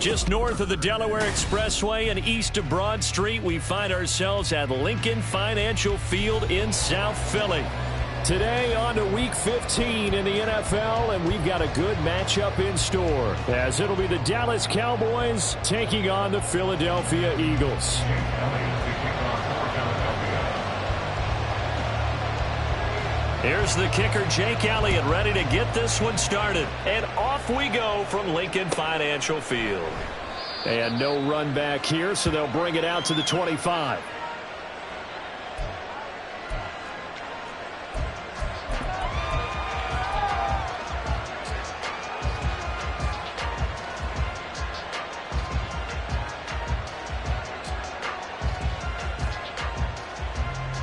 Just north of the Delaware Expressway and east of Broad Street, we find ourselves at Lincoln Financial Field in South Philly. Today on to Week 15 in the NFL, and we've got a good matchup in store, as it'll be the Dallas Cowboys taking on the Philadelphia Eagles. Here's the kicker, Jake Elliott, ready to get this one started. And off we go from Lincoln Financial Field. And no run back here, so they'll bring it out to the 25.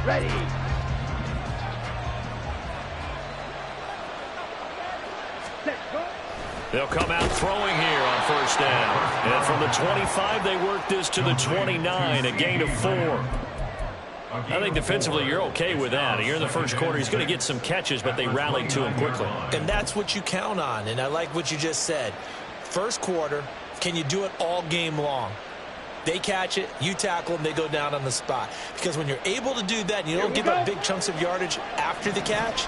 Ready. They'll come out throwing here on first down. And from the 25, they work this to the 29, a gain of 4. I think defensively you're okay with that. Here in the first quarter, he's going to get some catches, but they rallied to him quickly. And that's what you count on, and I like what you just said. First quarter, can you do it all game long? They catch it, you tackle them, they go down on the spot. Because when you're able to do that and you don't give up big chunks of yardage after the catch,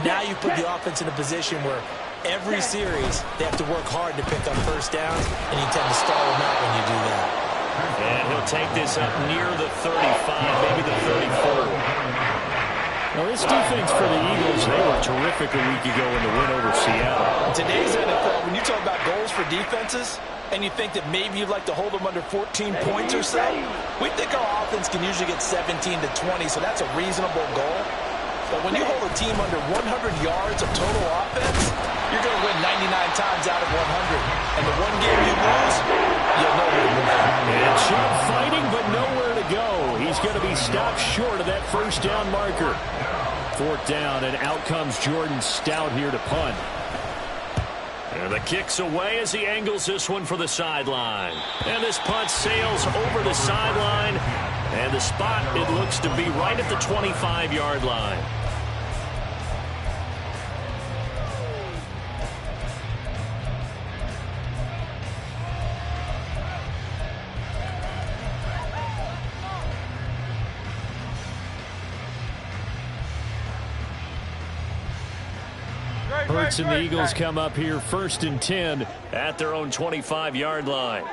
now you put the offense in a position where every series, they have to work hard to pick up first downs, and you tend to stall them out when you do that. And he'll take this up near the 35, maybe the 34. Now, this defense for the Eagles, they were terrific a week ago in the win over Seattle. In today's NFL, when you talk about goals for defenses, and you think that maybe you'd like to hold them under 14 points or so, we think our offense can usually get 17 to 20, so that's a reasonable goal. But when you hold a team under 100 yards of total offense, you're going to win 99 times out of 100. And the one game you lose, you'll know where to move on. And Chubb fighting, but nowhere to go. He's going to be stopped short of that first down marker. Fourth down, and out comes Jordan Stout here to punt. And the kick's away as he angles this one for the sideline. And this punt sails over the sideline. And the spot, it looks to be right at the 25-yard line. Hurts and the Eagles come up here first and 10 at their own 25-yard line.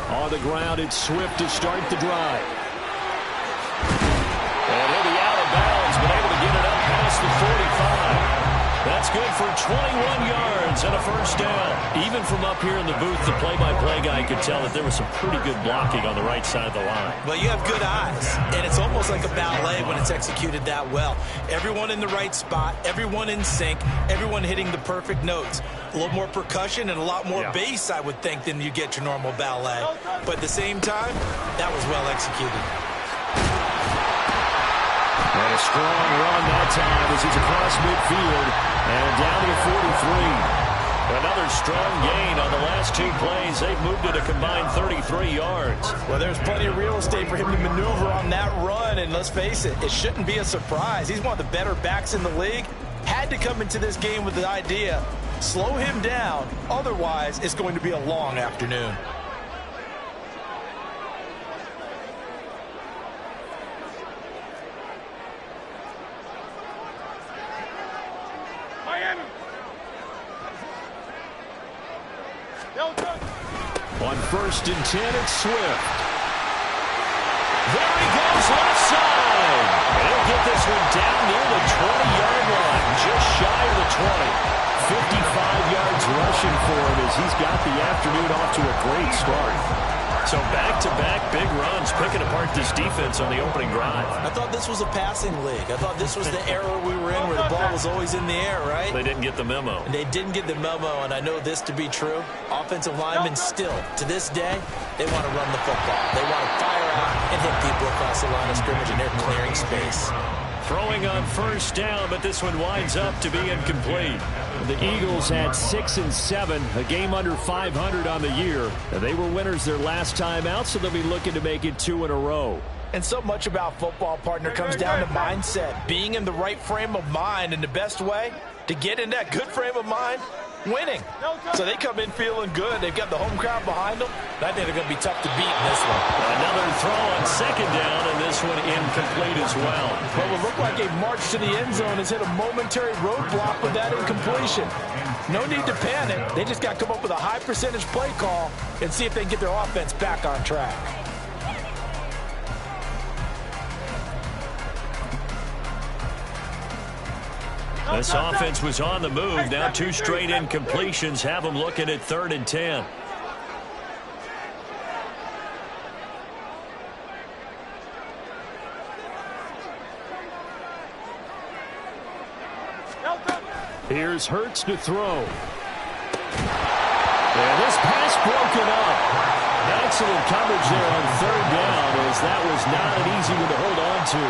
On the ground, it's Swift to start the drive. And he'll be out of bounds, but able to get it up past the 45. That's good for 21 yards and a first down. Even from up here in the booth, the play-by-play guy could tell that there was some pretty good blocking on the right side of the line. Well, you have good eyes, and it's almost like a ballet when it's executed that well. Everyone in the right spot, everyone in sync, everyone hitting the perfect notes. A little more percussion and a lot more bass, I would think, than you get your normal ballet. But at the same time, that was well executed. And a strong run that time as he's across midfield and down to the 43. Another strong gain on the last two plays. They've moved it a combined 33 yards. Well, there's plenty of real estate for him to maneuver on that run, and let's face it, it shouldn't be a surprise. He's one of the better backs in the league. Had to come into this game with the idea, slow him down, otherwise it's going to be a long afternoon. On first and 10, it's Swift. There he goes, left side. And he'll get this one down near the 20-yard line, just shy of the 20. 55 yards rushing for him as he's got the afternoon off to a great start. So back-to-back big runs, picking apart this defense on the opening drive. I thought this was a passing league. I thought this was the era we were in where the ball was always in the air, right? They didn't get the memo. And they didn't get the memo, and I know this to be true. Offensive linemen still, to this day, they want to run the football. They want to fire out and hit people across the line of scrimmage, and they're clearing space. Throwing on first down, but this one winds up to be incomplete. The Eagles had 6 and 7, a game under 500 on the year. They were winners their last time out, so they'll be looking to make it 2 in a row. And so much about football, partner, comes down to mindset. Being in the right frame of mind, and the best way to get in that good frame of mind winning. So they come in feeling good. They've got the home crowd behind them. I think they're going to be tough to beat in this one. Another throw on second down, and this one incomplete as well. What will look like a march to the end zone has hit a momentary roadblock with that incompletion. No need to panic. They just got to come up with a high percentage play call and see if they can get their offense back on track. This offense was on the move. Now 2 straight incompletions have them looking at 3rd and 10. Here's Hurts to throw. And this pass broken up. Excellent coverage there on 3rd down, as that was not an easy one to hold on to.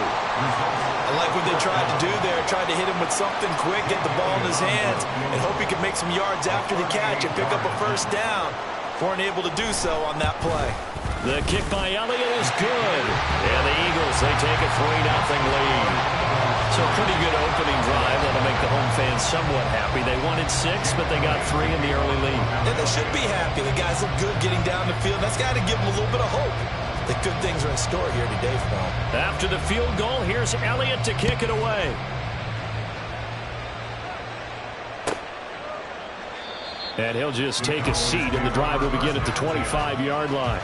I like what they tried to do there. Tried to hit him with something quick, get the ball in his hands, and hope he could make some yards after the catch and pick up a 1st down. Weren't able to do so on that play. The kick by Elliott is good. And the Eagles, they take a 3-0 lead. So a pretty good opening drive. That'll make the home fans somewhat happy. They wanted 6, but they got 3 in the early lead. And they should be happy. The guys look good getting down the field. That's got to give them a little bit of hope that good things are in store here today for them. After the field goal, here's Elliott to kick it away. And he'll just take a seat, and the drive will begin at the 25-yard line.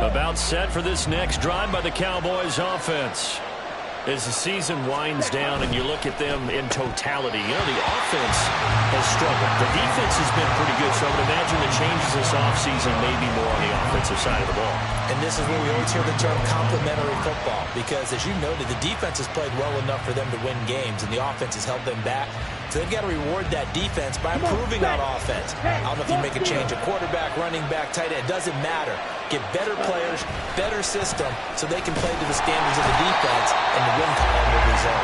About set for this next drive by the Cowboys offense. As the season winds down and you look at them in totality, you know, the offense has struggled. The defense has been pretty good, so I would imagine the changes this offseason may be more on the offensive side of the ball. And this is where we always hear the term complementary football, because as you noted, the defense has played well enough for them to win games, and the offense has held them back. So they've got to reward that defense by improving on offense. I don't know if you make a change, a quarterback, running back, tight end, it doesn't matter. Get better players, better system, so they can play to the standards of the defense, and the win column will result.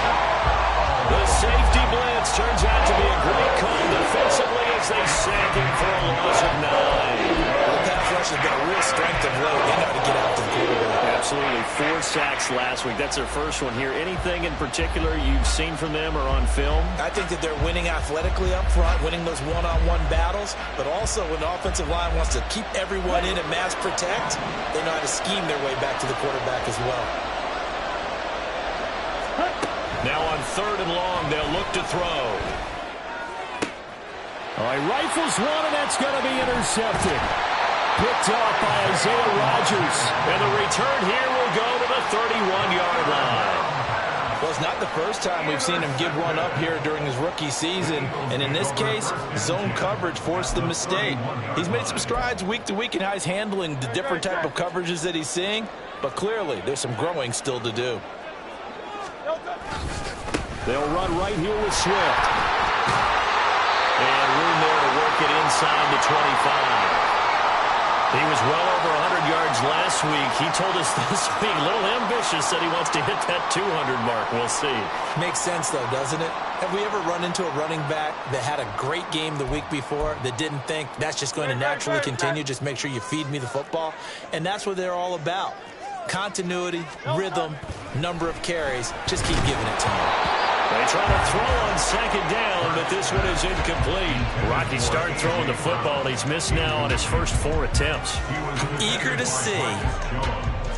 The safety blitz turns out to be a great call defensively as they sack him for a loss of 9. The pass rush has been a real strength of late. They know how to get out to the quarterback. Absolutely. 4 sacks last week. That's their first one here. Anything in particular you've seen from them or on film? I think that they're winning athletically up front, winning those one-on-one battles, but also when the offensive line wants to keep everyone in and mass protect, they know how to scheme their way back to the quarterback as well. Now on 3rd and long, they'll look to throw. All right, rifles one, and that's going to be intercepted. Picked off by Isaiah Rodgers. And the return here will go to the 31-yard line. Well, it's not the first time we've seen him give one up here during his rookie season. And in this case, zone coverage forced the mistake. He's made some strides week to week in how he's handling the different type of coverages that he's seeing. But clearly, there's some growing still to do. They'll run right here with Swift. And room there to work it inside the 25. He was well over 100 yards last week. He told us this week, a little ambitious, that he wants to hit that 200 mark. We'll see. Makes sense, though, doesn't it? Have we ever run into a running back that had a great game the week before that didn't think that's just going to naturally continue? Just make sure you feed me the football. And that's what they're all about. Continuity, rhythm, number of carries. Just keep giving it to him. They try to throw on second down, but this one is incomplete. Rocky started throwing the football. He's missed now on his first 4 attempts. Eager to see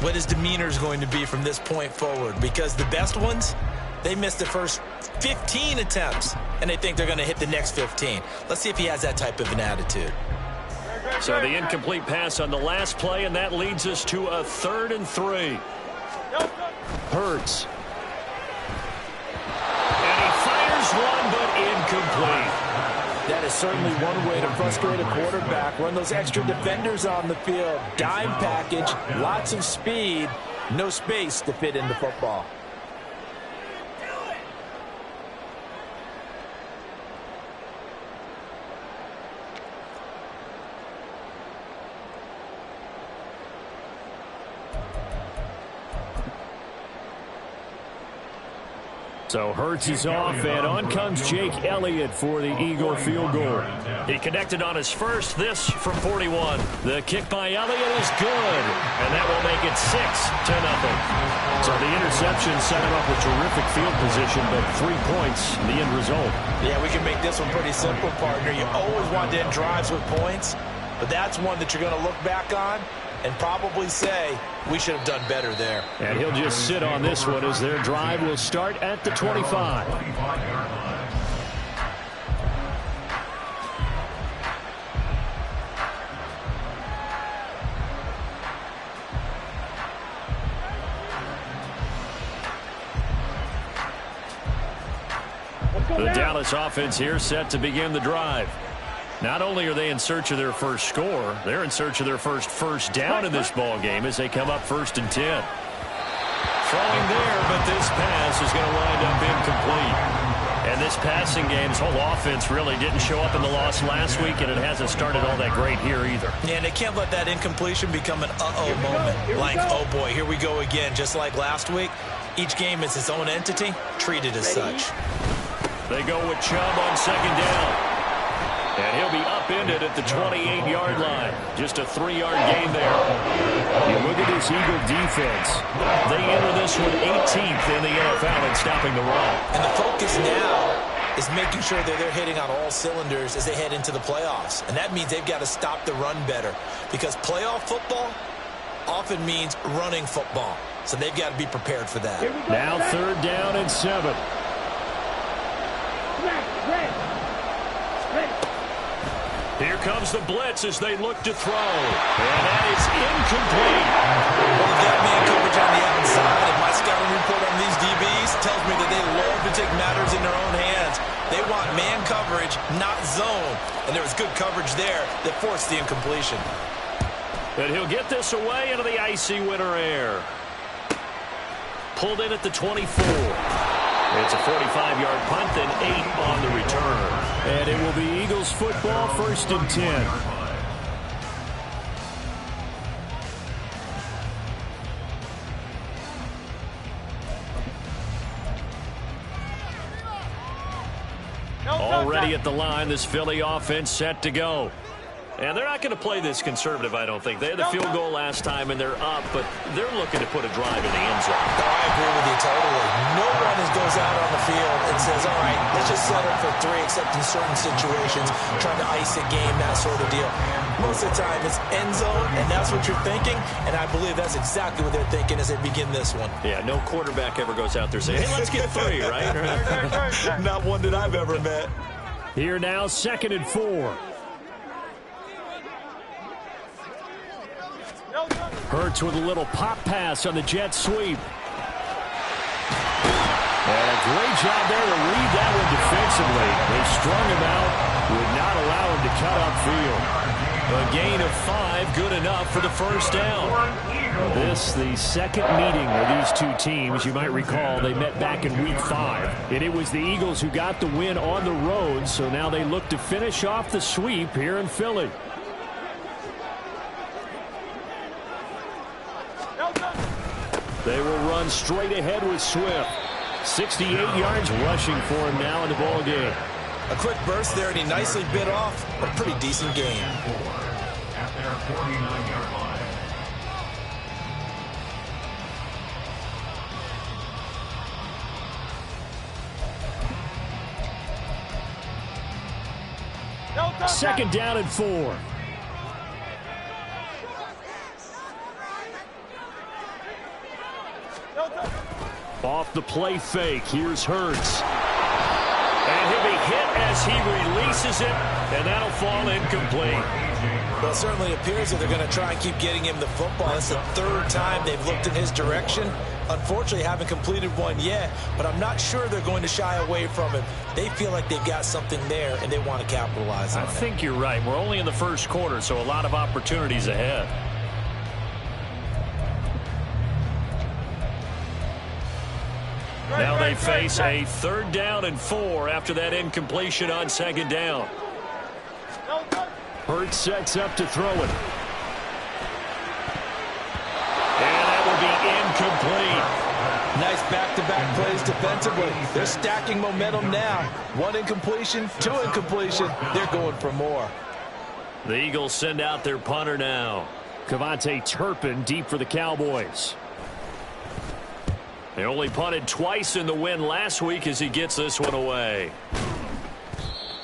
what his demeanor is going to be from this point forward, because the best ones, they missed the first 15 attempts, and they think they're going to hit the next 15. Let's see if he has that type of an attitude. So the incomplete pass on the last play, and that leads us to a 3rd and 3. Hurts. One, but incomplete. That is certainly one way to frustrate a quarterback. Run those extra defenders on the field. Dime package, lots of speed, no space to fit into football. So Hurts is off, and on comes Jake Elliott for the Eagle field goal. He connected on his first, this from 41. The kick by Elliott is good, and that will make it 6-0. So the interception set him up with terrific field position, but 3 points, the end result. Yeah, we can make this one pretty simple, partner. You always want to end drives with points, but that's one that you're going to look back on and probably say, we should have done better there. And he'll just sit on this one as their drive will start at the 25. The Dallas offense here set to begin the drive. Not only are they in search of their first score, they're in search of their first down in this ball game as they come up 1st and 10. Throwing there, but this pass is going to wind up incomplete. And this passing game's whole offense really didn't show up in the loss last week, and it hasn't started all that great here either. Yeah, and they can't let that incompletion become an uh-oh moment. Like, oh boy, here we go again. Just like last week, each game is its own entity, treated as such. They go with Chubb on 2nd down. And he'll be upended at the 28-yard line. Just a 3-yard gain there. You look at this Eagle defense. They enter this one 18th in the NFL in stopping the run. And the focus now is making sure that they're hitting on all cylinders as they head into the playoffs. And that means they've got to stop the run better. Because playoff football often means running football. So they've got to be prepared for that. Now 3rd down and 7. Here comes the blitz as they look to throw. And that is incomplete. Well, they've got man coverage on the outside, and my scouting report on these DBs tells me that they love to take matters in their own hands. They want man coverage, not zone. And there was good coverage there that forced the incompletion. And he'll get this away into the icy winter air. Pulled in at the 24. It's a 45-yard punt, then 8 on the return. And it will be Eagles football, 1st and 10. Already at the line, this Philly offense set to go. And they're not going to play this conservative, I don't think. They had the field goal last time, and they're up, but they're looking to put a drive in the end zone. Oh, I agree with you totally. No one goes out on the field and says, all right, let's just settle for 3, except in certain situations, trying to ice a game, that sort of deal. Most of the time, it's end zone, and that's what you're thinking, and I believe that's exactly what they're thinking as they begin this one. Yeah, no quarterback ever goes out there saying, hey, let's get 3, right? Not one that I've ever met. Here now, 2nd and 4. Hurts with a little pop pass on the jet sweep. And a great job there to read that one defensively. They strung him out, would not allow him to cut upfield. A gain of 5, good enough for the 1st down. This, the second meeting of these two teams. You might recall they met back in Week 5. And it was the Eagles who got the win on the road, so now they look to finish off the sweep here in Philly. They will run straight ahead with Swift. 68 yards rushing for him now in the ball game. A quick burst there, and he nicely bit off a pretty decent gain. At their 49-yard line. 2nd down and 4. Off the play fake, here's Hurts. And he'll be hit as he releases it, and that'll fall incomplete. Well, it certainly appears that they're going to try and keep getting him the football. It's the 3rd time they've looked in his direction. Unfortunately, haven't completed one yet, but I'm not sure they're going to shy away from him. They feel like they've got something there, and they want to capitalize on it. I think you're right. We're only in the 1st quarter, so a lot of opportunities ahead. Now they face a 3rd down and 4 after that incompletion on 2nd down. Hurts sets up to throw it. And that will be incomplete. Nice back-to-back plays defensively. They're stacking momentum now. 1 incompletion, 2 incompletion. They're going for more. The Eagles send out their punter now. Cavante Turpin deep for the Cowboys. They only punted twice in the win last week as he gets this one away.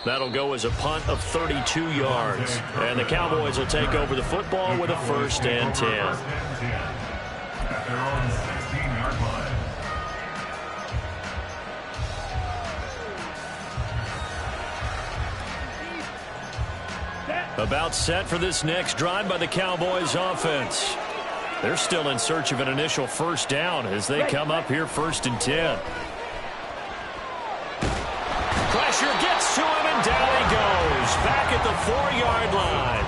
That'll go as a punt of 32 yards. And the Cowboys will take over the football with a 1st and 10. At their own 16-yard line. About set for this next drive by the Cowboys offense. They're still in search of an initial 1st down as they come up here 1st and 10. Pressure gets to him and down he goes. Back at the 4-yard line.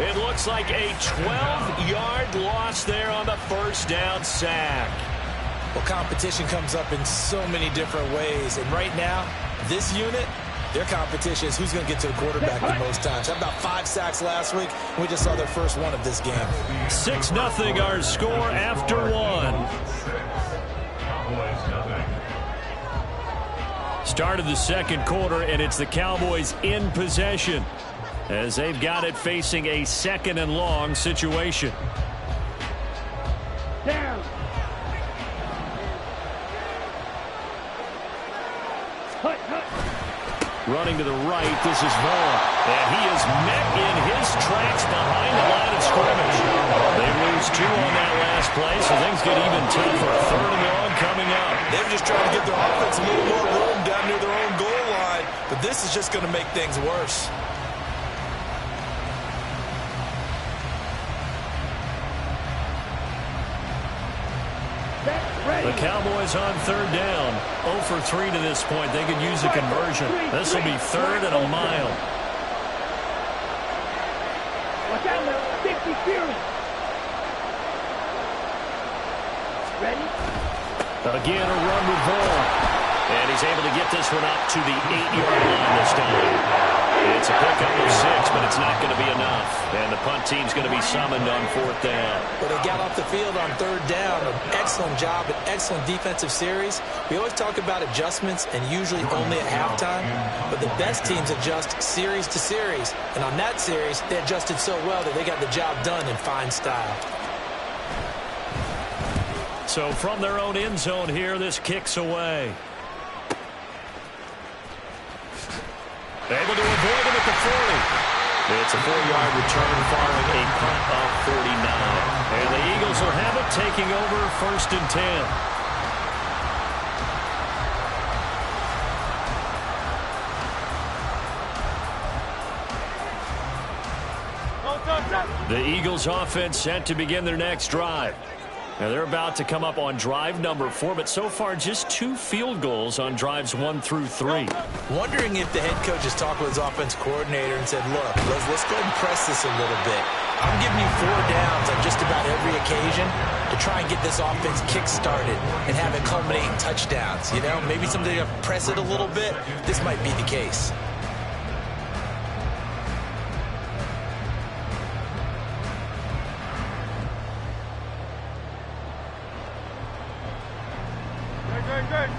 It looks like a 12-yard loss there on the 1st down sack. Well, competition comes up in so many different ways. And right now, this unit, their competition is who's going to get to the quarterback the most times. How about 5 sacks last week? We just saw their first one of this game. 6-0 our score after 1. Start of the 2nd quarter, and it's the Cowboys in possession as they've got it facing a 2nd and long situation. Down. Running to the right, this is Vaughn. And he is met in his tracks behind the line of scrimmage. They lose 2 on that last play, so things get even tougher. 3rd and long coming up. They're just trying to give their offense a little more room down near their own goal line. But this is just going to make things worse. The Cowboys on 3rd down. 0 for 3 to this point. They could use a conversion. This will be 3rd and a mile. Watch out now. 50 Fury. Ready? Again, a run with Vaughn. And he's able to get this one up to the 8-yard line this time. It's a pickup of 6, but it's not going to be enough. And the punt team's going to be summoned on 4th down. Well, they got off the field on 3rd down. An excellent job, an excellent defensive series. We always talk about adjustments and usually only at halftime. But the best teams adjust series to series. And on that series, they adjusted so well that they got the job done in fine style. So from their own end zone here, this kicks away. Able to avoid him at the 40. It's a 4-yard return following a punt of 49. And the Eagles will have it, taking over 1st and 10. The Eagles offense set to begin their next drive. Now they're about to come up on drive number 4, but so far just 2 field goals on drives 1 through 3. Wondering if the head coach has talked with his offense coordinator and said, look, let's go ahead and press this a little bit. I'm giving you 4 downs on just about every occasion to try and get this offense kick-started and have it culminate in touchdowns. You know, maybe something to press it a little bit. This might be the case.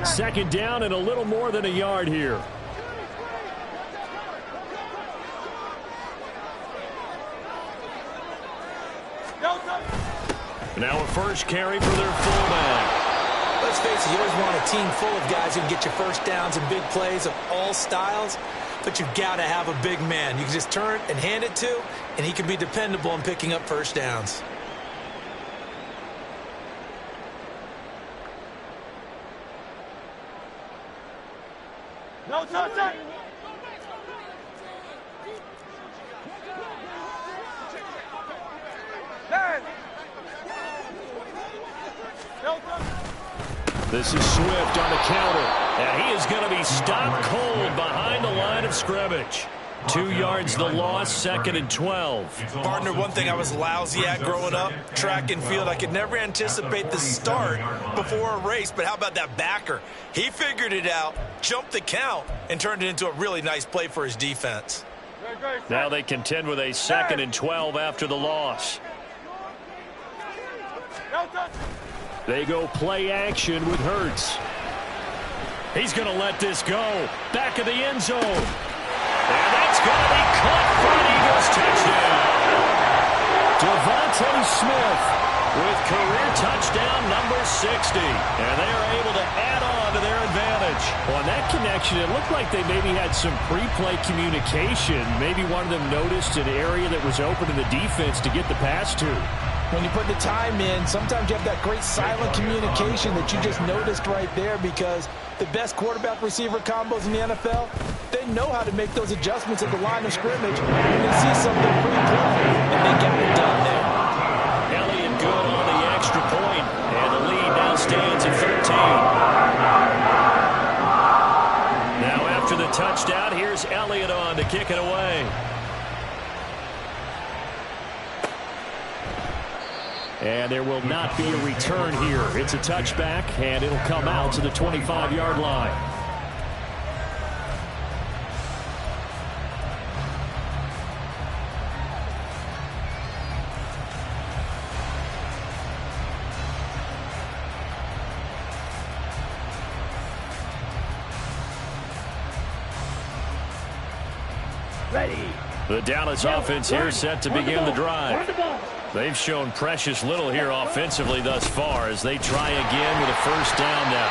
Second down and a little more than a yard here. Now a first carry for their fullback. Let's face it, you always want a team full of guys who can get you first downs and big plays of all styles, but you've got to have a big man. You can just turn and hand it to, and he can be dependable in picking up first downs. No touch. This is Swift on the counter, and he is going to be stopped cold behind the line of scrimmage. 2 yards the loss, 2nd and 12. Partner, one thing I was lousy at growing up, track and field, I could never anticipate the start before a race, but how about that backer? He figured it out, jumped the count, and turned it into a really nice play for his defense. Now they contend with a 2nd and 12 after the loss. They go play action with Hurts. He's going to let this go. Back of the end zone. And that's going to be caught for an Eagles touchdown. Devontae Smith with career touchdown number 60. And they are able to add on to their advantage. On that connection, it looked like they maybe had some pre-play communication. Maybe one of them noticed an area that was open in the defense to get the pass to. When you put the time in, sometimes you have that great silent communication that you just noticed right there, because the best quarterback-receiver combos in the NFL, they know how to make those adjustments at the line of scrimmage when they see something pre-play, and they get it done there. Elliott good on the extra point, and the lead now stands at 13. Now after the touchdown, here's Elliott on to kick it away. And there will not be a return here. It's a touchback, and it'll come out to the 25-yard line. Ready. The Dallas offense here set to begin the drive. Run the ball. They've shown precious little here offensively thus far as they try again with a first down now.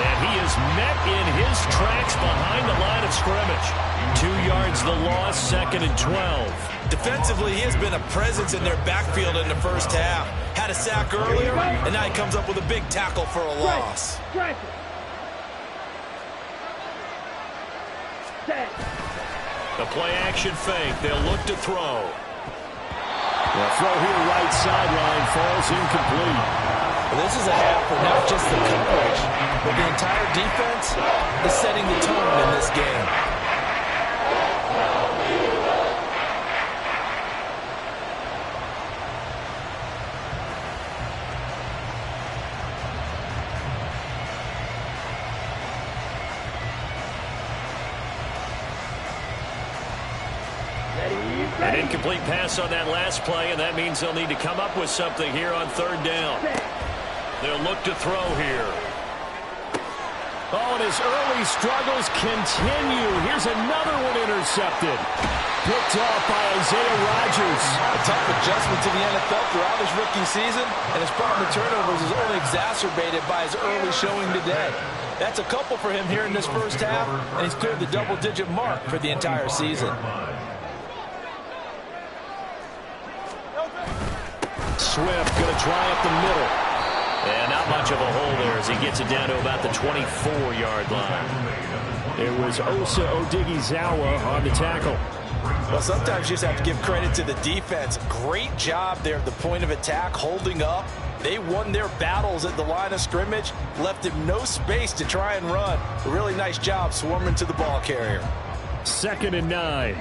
And he is met in his tracks behind the line of scrimmage. 2 yards the loss, 2nd and 12. Defensively, he has been a presence in their backfield in the first half. Had a sack earlier, and now he comes up with a big tackle for a loss. Strike it. Set. The play action fake. They'll look to throw. The throw here right sideline falls incomplete. Well, this is a half for not just the coverage, but the entire defense is setting the tone in this game. An incomplete pass on that last play, and that means they'll need to come up with something here on 3rd down. They'll look to throw here. Oh, and his early struggles continue. Here's another one intercepted. Picked off by Isaiah Rodgers. A tough adjustment to the NFL throughout his rookie season, and his problem with turnovers is only exacerbated by his early showing today. That's a couple for him here in this first half, and he's cleared the double-digit mark for the entire season. Swift going to try up the middle. And not much of a hole there as he gets it down to about the 24-yard line. It was Osa Odighizuwa on the tackle. Well, sometimes you just have to give credit to the defense. Great job there at the point of attack, holding up. They won their battles at the line of scrimmage, left him no space to try and run. A really nice job swarming to the ball carrier. 2nd and 9.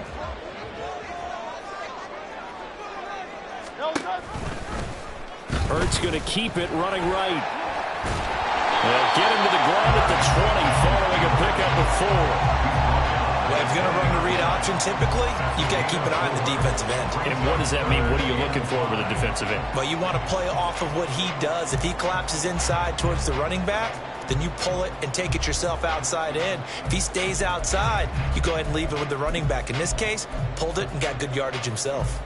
Hurts going to keep it running right. They'll get him to the ground at the 20 following a pickup of 4. Well, if you're going to run the read option, typically, you've got to keep an eye on the defensive end. And what does that mean? What are you looking for with a defensive end? Well, you want to play off of what he does. If he collapses inside towards the running back, then you pull it and take it yourself outside in. If he stays outside, you go ahead and leave it with the running back. In this case, pulled it and got good yardage himself.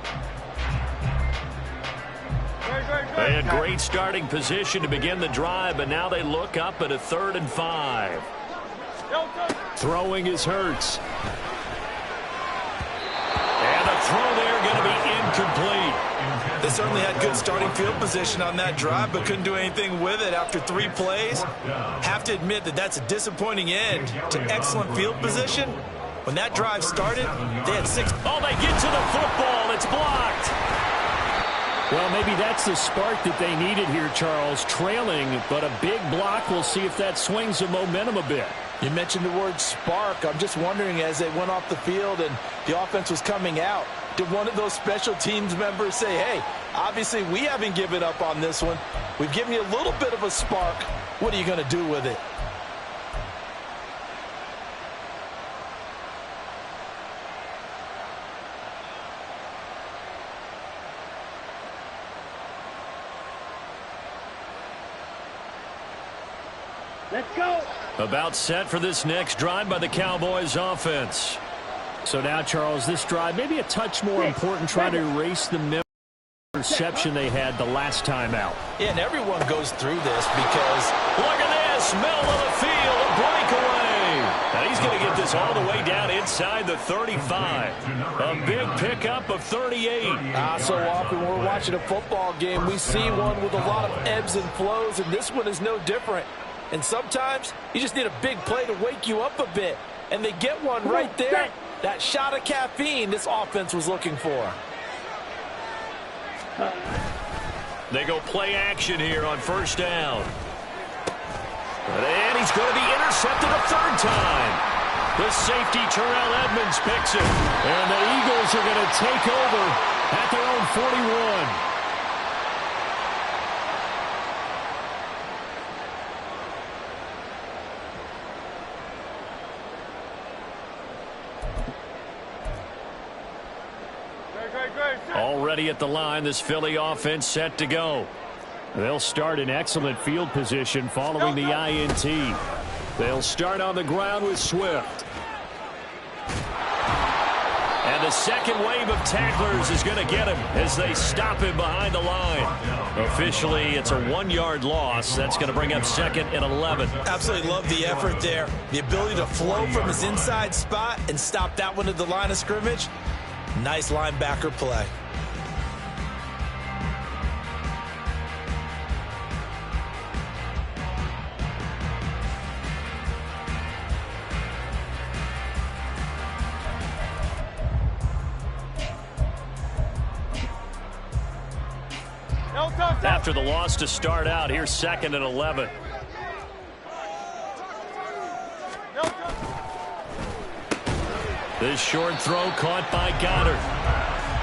They had great starting position to begin the drive, but now they look up at a 3rd and 5. Throwing is Hurts. And the throw there going to be incomplete. They certainly had good starting field position on that drive, but couldn't do anything with it after 3 plays. Have to admit that that's a disappointing end to excellent field position. When that drive started, they had 6. Oh, they get to the football. It's blocked. Well, maybe that's the spark that they needed here, Charles. Trailing, but a big block. We'll see if that swings the momentum a bit. You mentioned the word spark. I'm just wondering, as they went off the field and the offense was coming out, did one of those special teams members say, hey, obviously we haven't given up on this one. We've given you a little bit of a spark. What are you going to do with it? Let's go. About set for this next drive by the Cowboys offense. So now, Charles, this drive maybe a touch more important, trying to erase the interception they had the last time out. Yeah, and everyone goes through this because look at this, middle of the field, a breakaway. Now he's going to get this all the way down inside the 35. A big pickup of 38. So often when we're watching a football game, we see one with a lot of ebbs and flows, and this one is no different. And sometimes you just need a big play to wake you up a bit, and they get one right there. That shot of caffeine this offense was looking for. They go play action here on first down. And he's going to be intercepted a third time. The safety, Terrell Edmonds, picks it. And the Eagles are going to take over at their own 41. Already at the line, this Philly offense set to go. They'll start in excellent field position following the INT. They'll start on the ground with Swift. And the second wave of tacklers is going to get him as they stop him behind the line. Officially, it's a 1-yard loss. That's going to bring up second and 11. Absolutely love the effort there. The ability to flow from his inside spot and stop that one at the line of scrimmage. Nice linebacker play. After the loss to start out, here's second and 11. This short throw caught by Goddard.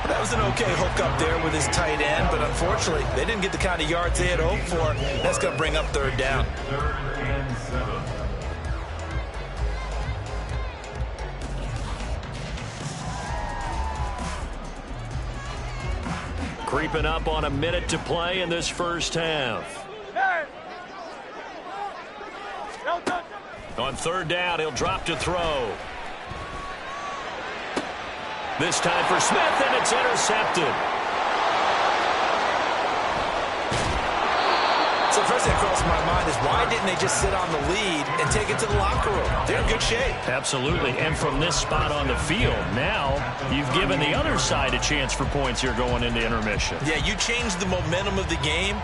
That was an okay hook up there with his tight end, but unfortunately, they didn't get the kind of yards they had hoped for. That's going to bring up third down. 3rd and 7. Creeping up on a minute to play in this first half. On third down, he'll drop to throw. This time for Smith, and it's intercepted. So first thing that crosses my mind is why didn't they just sit on the lead and take it to the locker room? They're in good shape. Absolutely, and from this spot on the field, now you've given the other side a chance for points here going into intermission. Yeah, you changed the momentum of the game,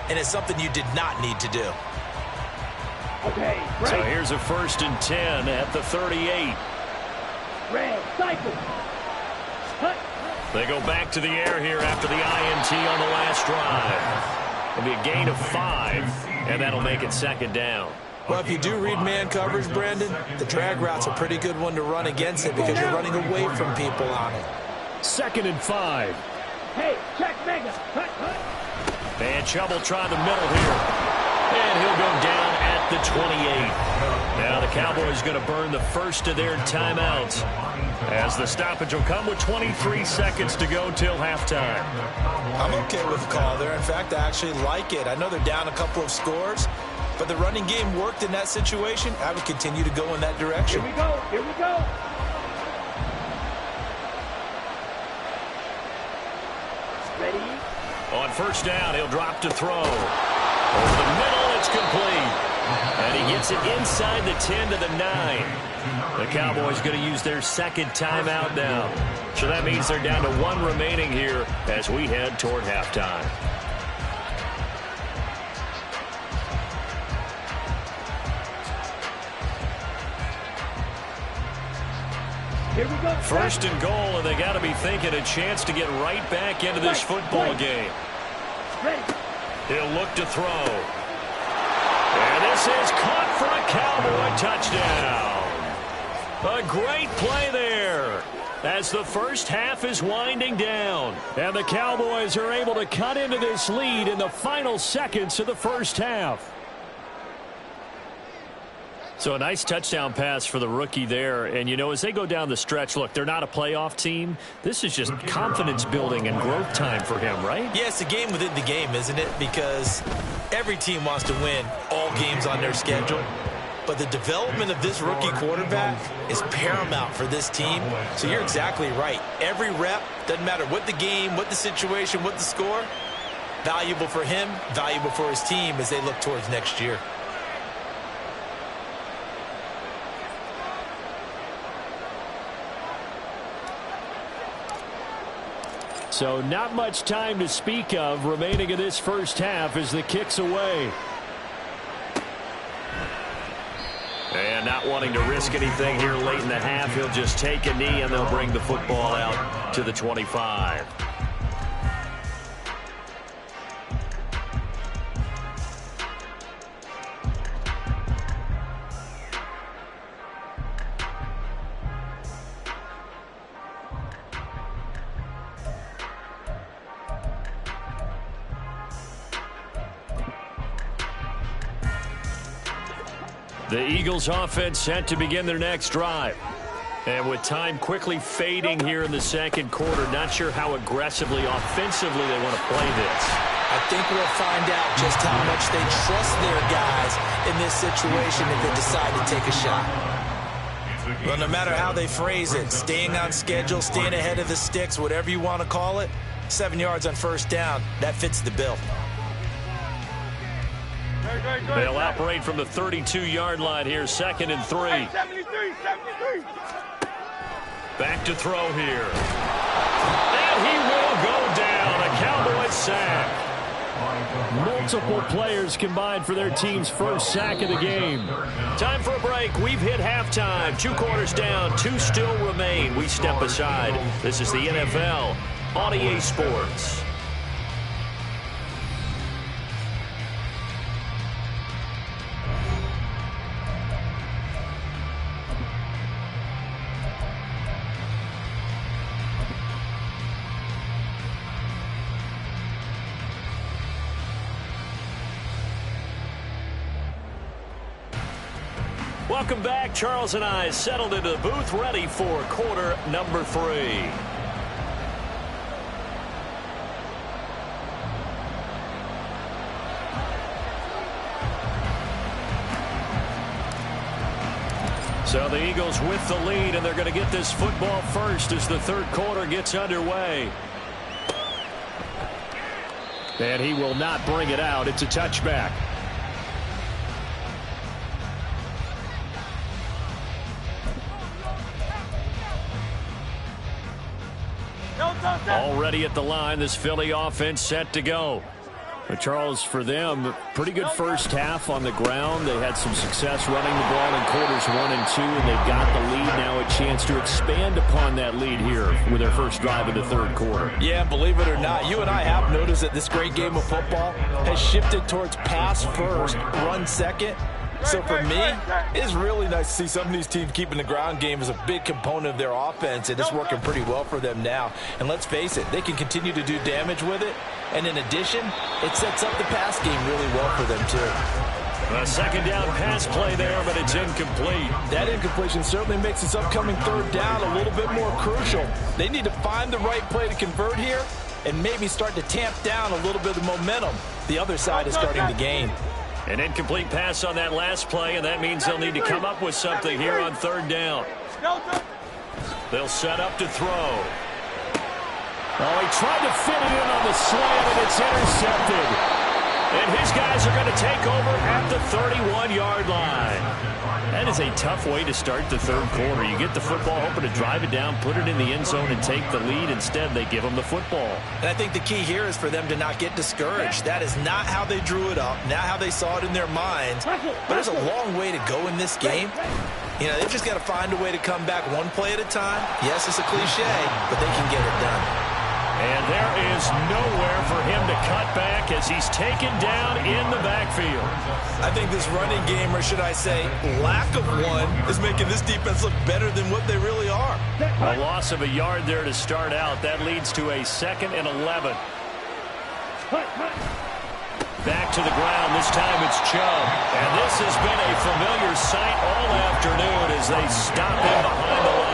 and it's something you did not need to do. Okay, break. So here's a 1st and 10 at the 38. Red, cycle. Cut. They go back to the air here after the INT on the last drive. It'll be a gain of 5, and that'll make it second down. Well, if you do read man coverage, Brandon, the drag route's a pretty good one to run against it because you're running away from people on it. 2nd and 5. Hey, check mega. Cut, cut. And Chubb will try the middle here. And he'll go down at the 28. Now the Cowboys going to burn the first of their timeouts as the stoppage will come with 23 seconds to go till halftime. I'm okay with the call there. In fact, I actually like it. I know they're down a couple of scores, but the running game worked in that situation. I would continue to go in that direction. Here we go. Here we go. Ready? On first down, he'll drop to throw. Over the middle, it's complete. And he gets it inside the 10 to the 9. The Cowboys going to use their second timeout now. So that means they're down to 1 remaining here as we head toward halftime. Here we go. 1st and goal, and they got to be thinking a chance to get right back into this football game. Ready. He'll look to throw. And this is caught for a Cowboy touchdown. A great play there as the first half is winding down. And the Cowboys are able to cut into this lead in the final seconds of the first half. So a nice touchdown pass for the rookie there. And, you know, as they go down the stretch, look, they're not a playoff team. This is just confidence building and growth time for him, right? Yeah, it's a game within the game, isn't it? Because every team wants to win all games on their schedule. But the development of this rookie quarterback is paramount for this team. So you're exactly right. Every rep, doesn't matter what the game, what the situation, what the score, valuable for him, valuable for his team as they look towards next year. So not much time to speak of remaining in this first half as the kick's away. And not wanting to risk anything here late in the half, he'll just take a knee and they'll bring the football out to the 25. The Eagles offense set to begin their next drive. And with time quickly fading here in the second quarter, not sure how aggressively, offensively they want to play this. I think we'll find out just how much they trust their guys in this situation if they decide to take a shot. Well, no matter how they phrase it, staying on schedule, staying ahead of the sticks, whatever you want to call it, 7 yards on first down, that fits the bill. They'll operate from the 32-yard line here, 2nd and 3. 73. Back to throw here. And he will go down. A Cowboys sack. Multiple players combined for their team's first sack of the game. Time for a break. We've hit halftime. 2 quarters down. 2 still remain. We step aside. This is the NFL on EA Sports. Welcome back. Charles and I settled into the booth, ready for quarter number 3. So the Eagles with the lead, and they're going to get this football first as the third quarter gets underway. And he will not bring it out. It's a touchback. Already at the line, this Philly offense set to go. But Charles, for them, pretty good first half on the ground. They had some success running the ball in quarters 1 and 2, and they've got the lead now, a chance to expand upon that lead here with their first drive of the third quarter. Yeah, believe it or not, you and I have noticed that this great game of football has shifted towards pass first, run second. So for me, it's really nice to see some of these teams keeping the ground game as a big component of their offense, and it's working pretty well for them now. And let's face it, they can continue to do damage with it. And in addition, it sets up the pass game really well for them too. A second down pass play there, but it's incomplete. That incompletion certainly makes this upcoming third down a little bit more crucial. They need to find the right play to convert here and maybe start to tamp down a little bit of momentum the other side is starting to gain. An incomplete pass on that last play, and that means they'll need to come up with something here on third down. They'll set up to throw. Oh, he tried to fit it in on the slant, and it's intercepted. And his guys are going to take over at the 31-yard line. That is a tough way to start the third quarter. You get the football, hoping to drive it down, put it in the end zone, and take the lead. Instead, they give them the football. And I think the key here is for them to not get discouraged. That is not how they drew it up, not how they saw it in their minds. But there's a long way to go in this game. You know, they've just got to find a way to come back one play at a time. Yes, it's a cliche, but they can get it done. And there is nowhere for him to cut back as he's taken down in the backfield. I think this running game, or should I say lack of one, is making this defense look better than what they really are. A loss of a yard there to start out. That leads to a 2nd and 11. Back to the ground. This time it's Chubb. And this has been a familiar sight all afternoon as they stop him behind the line.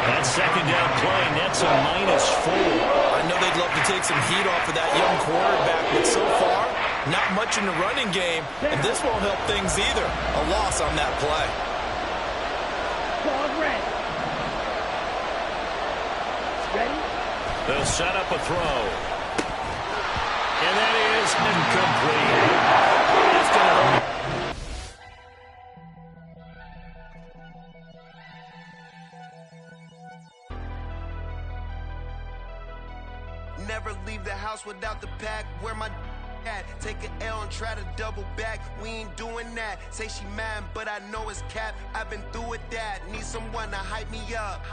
That second down play nets a -4. I know they'd love to take some heat off of that young quarterback, but so far, Not much in the running game, and this won't help things either. A loss on that play. Ball red. Ready? They'll set up a throw. And that is incomplete. That's going to hurt. Never leave the house without the pack. Where my at? Take an L and try to double back. We ain't doing that. Say she mad, but I know it's cap. I've been through with that. Need someone to hype me up.